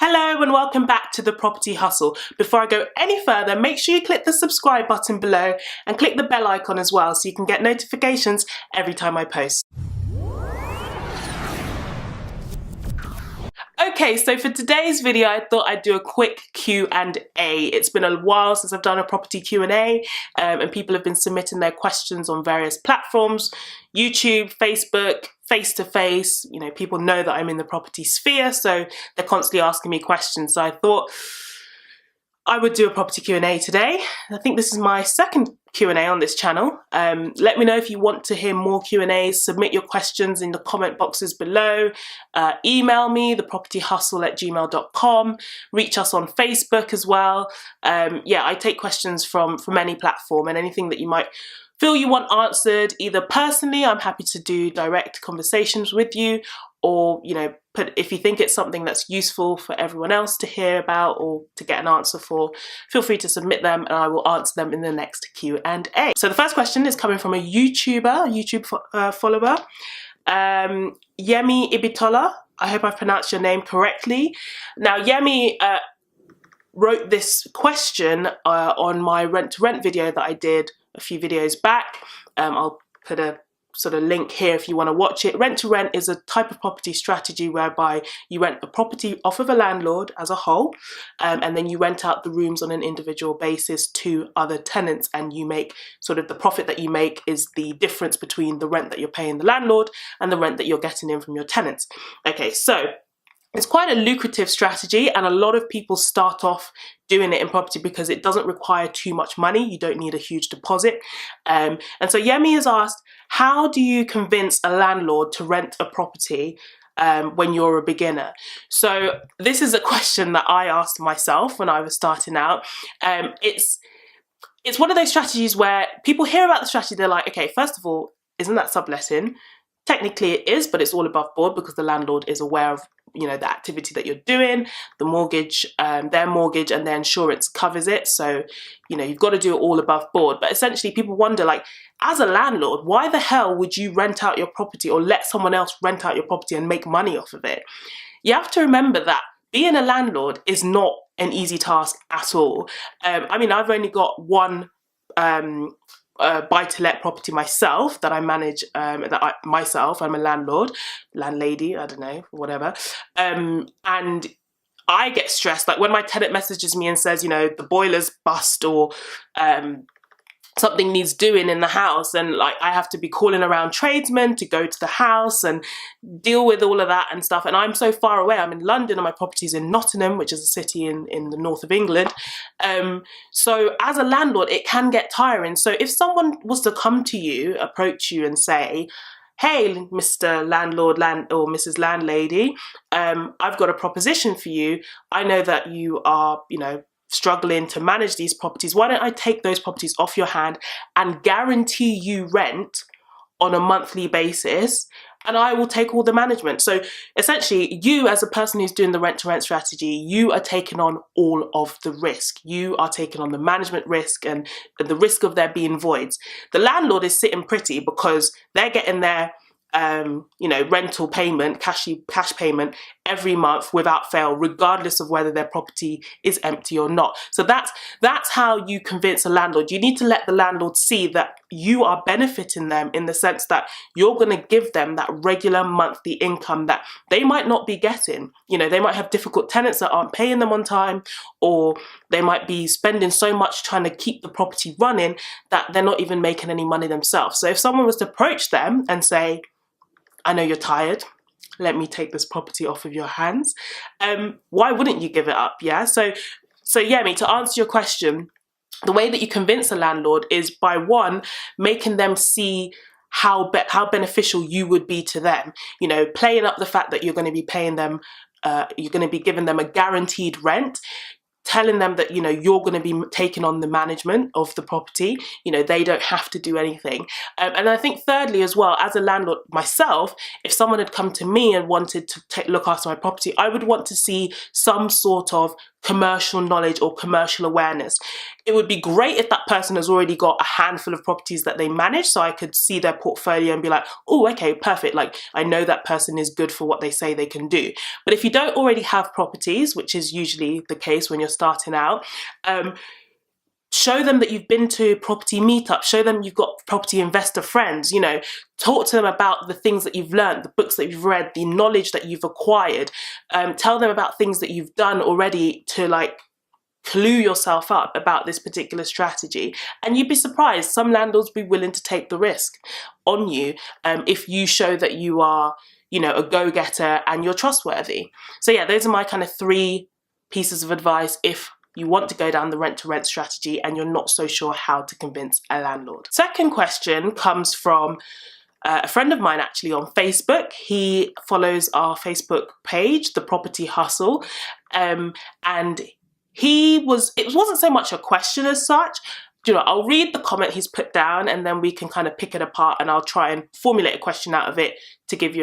Hello and welcome back to the Property Hustle. Before I go any further, make sure you click the subscribe button below and click the bell icon as well so you can get notifications every time I post. Okay, so for today's video, I thought I'd do a quick Q&A. It's been a while since I've done a property Q&A, and people have been submitting their questions on various platforms, YouTube, Facebook, face-to-face. You know, people know that I'm in the property sphere, so they're constantly asking me questions. So I thought I would do a property Q&A today. I think this is my second Q&A on this channel. Let me know if you want to hear more Q&As. Submit your questions in the comment boxes below. Email me, thepropertyhustle@gmail.com. Reach us on Facebook as well. Yeah, I take questions from any platform, and anything that you might feel you want answered, either personally, I'm happy to do direct conversations with you, or, you know, if you think it's something that's useful for everyone else to hear about or to get an answer for, feel free to submit them and I will answer them in the next Q&A. So the first question is coming from a YouTube follower, Yemi Ibitola. I hope I've pronounced your name correctly. Now, Yemi wrote this question on my rent-to-rent video that I did a few videos back. I'll put a sort of link here if you want to watch it. Rent to rent is a type of property strategy whereby you rent a property off of a landlord as a whole, and then you rent out the rooms on an individual basis to other tenants, and you make sort of the profit that you make is the difference between the rent that you're paying the landlord and the rent that you're getting in from your tenants. Okay, so it's quite a lucrative strategy, and a lot of people start off doing it in property because it doesn't require too much money. You don't need a huge deposit. And so Yemi has asked, how do you convince a landlord to rent a property when you're a beginner? So this is a question that I asked myself when I was starting out. It's one of those strategies where people hear about the strategy, they're like, okay, first of all, isn't that subletting? Technically it is, but it's all above board because the landlord is aware of, you know, the activity that you're doing, the mortgage, their mortgage and their insurance covers it. So, you know, you've got to do it all above board. But essentially people wonder, like, as a landlord, why the hell would you rent out your property or let someone else rent out your property and make money off of it? You have to remember that being a landlord is not an easy task at all. I mean, I've only got one buy-to-let property myself that I manage, myself, I'm a landlord, landlady, I don't know, whatever, and I get stressed, like when my tenant messages me and says, you know, the boiler's bust or something needs doing in the house, and like I have to be calling around tradesmen to go to the house and deal with all of that and stuff, and I'm so far away. I'm in London and my property's in Nottingham, which is a city in the north of England. So as a landlord it can get tiring. So if someone was to come to you, approach you and say, hey, Mr. Landlord or Mrs. Landlady, I've got a proposition for you. I know that you are, you know, struggling to manage these properties. Why don't I take those properties off your hand and guarantee you rent on a monthly basis, and I will take all the management. So essentially you, as a person who's doing the rent to rent strategy, you are taking on all of the risk. You are taking on the management risk and the risk of there being voids. The landlord is sitting pretty because they're getting their you know, rental payment, cash payment every month without fail, regardless of whether their property is empty or not. So that's how you convince a landlord. You need to let the landlord see that you are benefiting them in the sense that you're going to give them that regular monthly income that they might not be getting. You know, they might have difficult tenants that aren't paying them on time, or they might be spending so much trying to keep the property running that they're not even making any money themselves. So if someone was to approach them and say, I know you're tired, let me take this property off of your hands, why wouldn't you give it up? Yeah, so Yemi, to answer your question, the way that you convince a landlord is by, one, making them see how beneficial you would be to them. You know, playing up the fact that you're going to be paying them, you're going to be giving them a guaranteed rent, telling them that, you know, you're going to be taking on the management of the property. You know, they don't have to do anything. And I think thirdly as well, as a landlord myself, if someone had come to me and wanted to look after my property, I would want to see some sort of commercial knowledge or commercial awareness. It would be great if that person has already got a handful of properties that they manage, so I could see their portfolio and be like, oh, okay, perfect. Like, I know that person is good for what they say they can do. But if you don't already have properties, which is usually the case when you're starting out, show them that you've been to property meetups, show them you've got property investor friends, you know, talk to them about the things that you've learned, the books that you've read, the knowledge that you've acquired. Tell them about things that you've done already to like clue yourself up about this particular strategy. And you'd be surprised, some landlords will be willing to take the risk on you if you show that you are, you know, a go-getter and you're trustworthy. So yeah, those are my kind of 3 pieces of advice if you want to go down the rent-to-rent strategy and you're not so sure how to convince a landlord. Second question comes from a friend of mine actually on Facebook. He follows our Facebook page, The Property Hustle, and it wasn't so much a question as such. You know, I'll read the comment he's put down and then we can kind of pick it apart and I'll try and formulate a question out of it to give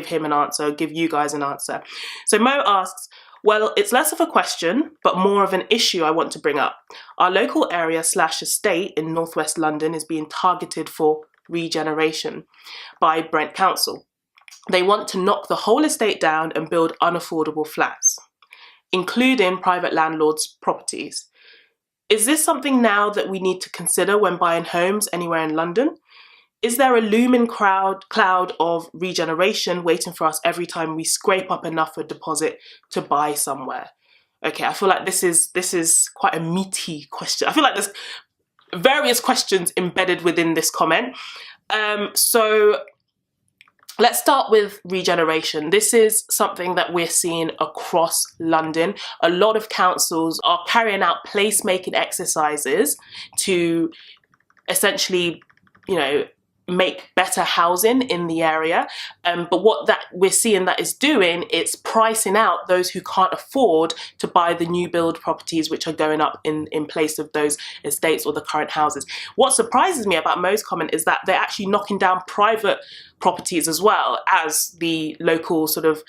him an answer, give you guys an answer. So Mo asks, well, it's less of a question, but more of an issue I want to bring up. Our local area / estate in northwest London is being targeted for regeneration by Brent Council. They want to knock the whole estate down and build unaffordable flats, including private landlords' properties. Is this something now that we need to consider when buying homes anywhere in London? Is there a looming cloud of regeneration waiting for us every time we scrape up enough for a deposit to buy somewhere? Okay, I feel like this is quite a meaty question. I feel like there's various questions embedded within this comment. So let's start with regeneration. This is something that we're seeing across London. A lot of councils are carrying out placemaking exercises to essentially, you know, make better housing in the area. But what that we're seeing that is doing, it's pricing out those who can't afford to buy the new build properties which are going up in place of those estates or the current houses. What surprises me about Mo's comment is that they're actually knocking down private properties as well as the local sort of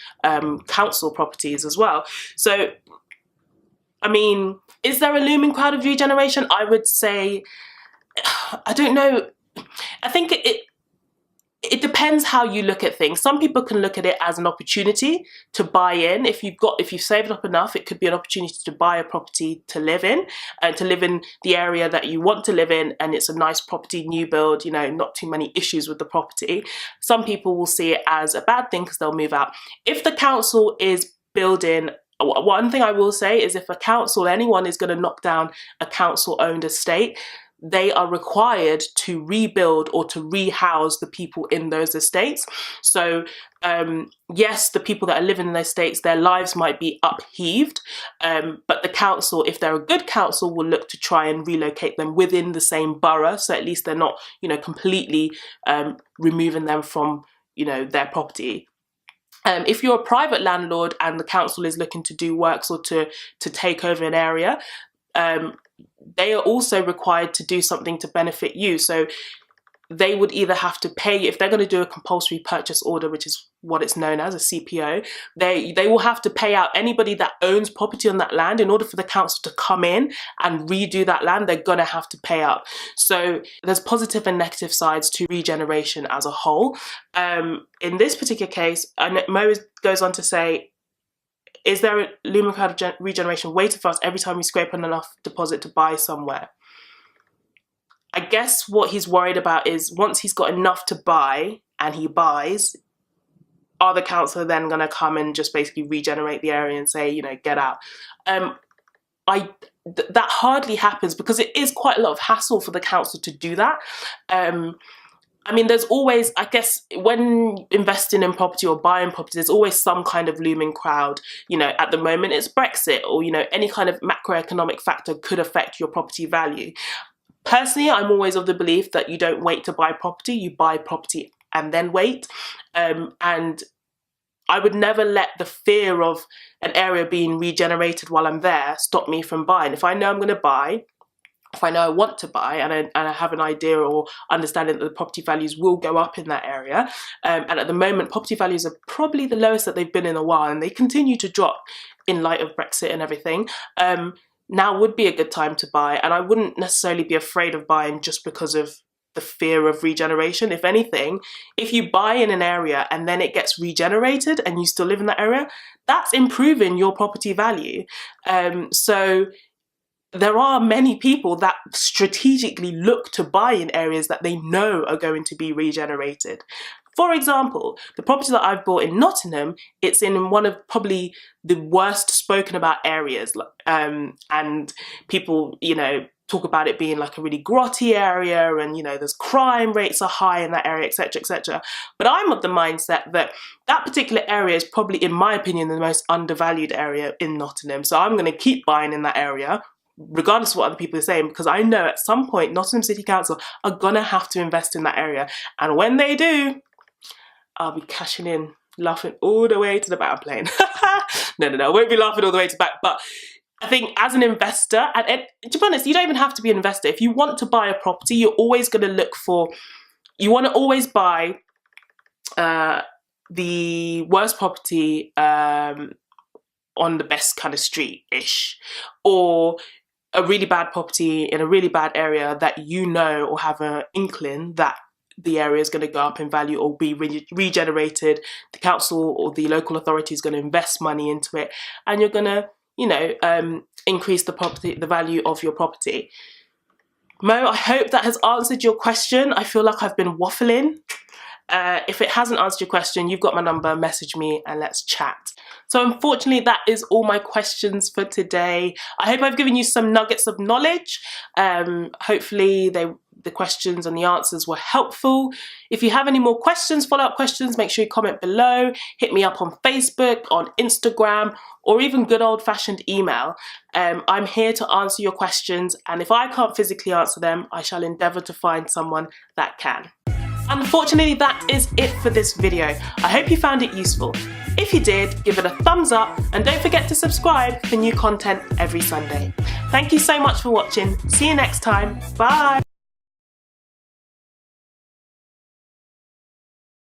council properties as well. So, I mean, is there a looming cloud of regeneration? I would say, I don't know. I think it depends how you look at things. Some people can look at it as an opportunity to buy in. If you've saved up enough, it could be an opportunity to buy a property to live in, and to live in the area that you want to live in, and it's a nice property, new build, you know, not too many issues with the property. Some people will see it as a bad thing because they'll move out. If the council is building, one thing I will say is if a council, anyone is going to knock down a council-owned estate, they are required to rebuild or to rehouse the people in those estates. So yes, the people that are living in those estates, their lives might be upheaved, but the council, if they're a good council, will look to try and relocate them within the same borough, so at least they're not, you know, completely removing them from, you know, their property. If you're a private landlord and the council is looking to do works or to take over an area, they are also required to do something to benefit you. So they would either have to pay, if they're going to do a compulsory purchase order, which is what it's known as, a CPO, they will have to pay out anybody that owns property on that land. In order for the council to come in and redo that land, they're going to have to pay out. So there's positive and negative sides to regeneration as a whole. In this particular case, Mo goes on to say, is there a looming cloud of regeneration waiting for us every time we scrape on enough deposit to buy somewhere? I guess what he's worried about is once he's got enough to buy and he buys, are the council then going to come and just basically regenerate the area and say, you know, get out? That hardly happens because it is quite a lot of hassle for the council to do that. I mean, there's always, I guess, when investing in property or buying property, there's always some kind of looming crowd. You know, at the moment it's Brexit, or, you know, any kind of macroeconomic factor could affect your property value. Personally, I'm always of the belief that you don't wait to buy property, you buy property and then wait. And I would never let the fear of an area being regenerated while I'm there stop me from buying. If I know I'm going to buy, if I know I want to buy and I have an idea or understanding that the property values will go up in that area, and at the moment property values are probably the lowest that they've been in a while, and they continue to drop in light of Brexit and everything, now would be a good time to buy. And I wouldn't necessarily be afraid of buying just because of the fear of regeneration. If anything, if you buy in an area and then it gets regenerated and you still live in that area, that's improving your property value. So there are many people that strategically look to buy in areas that they know are going to be regenerated. For example, the property that I've bought in Nottingham, it's in one of probably the worst spoken about areas, and people, you know, talk about it being like a really grotty area, and, you know, there's crime rates are high in that area, etc., etc. But I'm of the mindset that that particular area is probably, in my opinion, the most undervalued area in Nottingham. So I'm going to keep buying in that area, regardless of what other people are saying, because I know at some point Nottingham City Council are going to have to invest in that area. And when they do, I'll be cashing in, laughing all the way to the back. I'm playing. No, I won't be laughing all the way to the back. But I think as an investor, and to be honest, you don't even have to be an investor. If you want to buy a property, you're always going to look for, you want to always buy the worst property on the best kind of street-ish, or a really bad property in a really bad area that you know or have an inkling that the area is going to go up in value or be regenerated. The council or the local authority is going to invest money into it, and you're going to, you know, increase the value of your property. Mo, I hope that has answered your question. I feel like I've been waffling. If it hasn't answered your question, you've got my number, message me and let's chat. So unfortunately, that is all my questions for today. I hope I've given you some nuggets of knowledge. Hopefully the questions and the answers were helpful. If you have any more questions, follow-up questions, make sure you comment below. Hit me up on Facebook, on Instagram, or even good old-fashioned email. I'm here to answer your questions, and if I can't physically answer them, I shall endeavour to find someone that can. Unfortunately, that is it for this video. I hope you found it useful. If you did, give it a thumbs up and don't forget to subscribe for new content every Sunday. Thank you so much for watching. See you next time. Bye.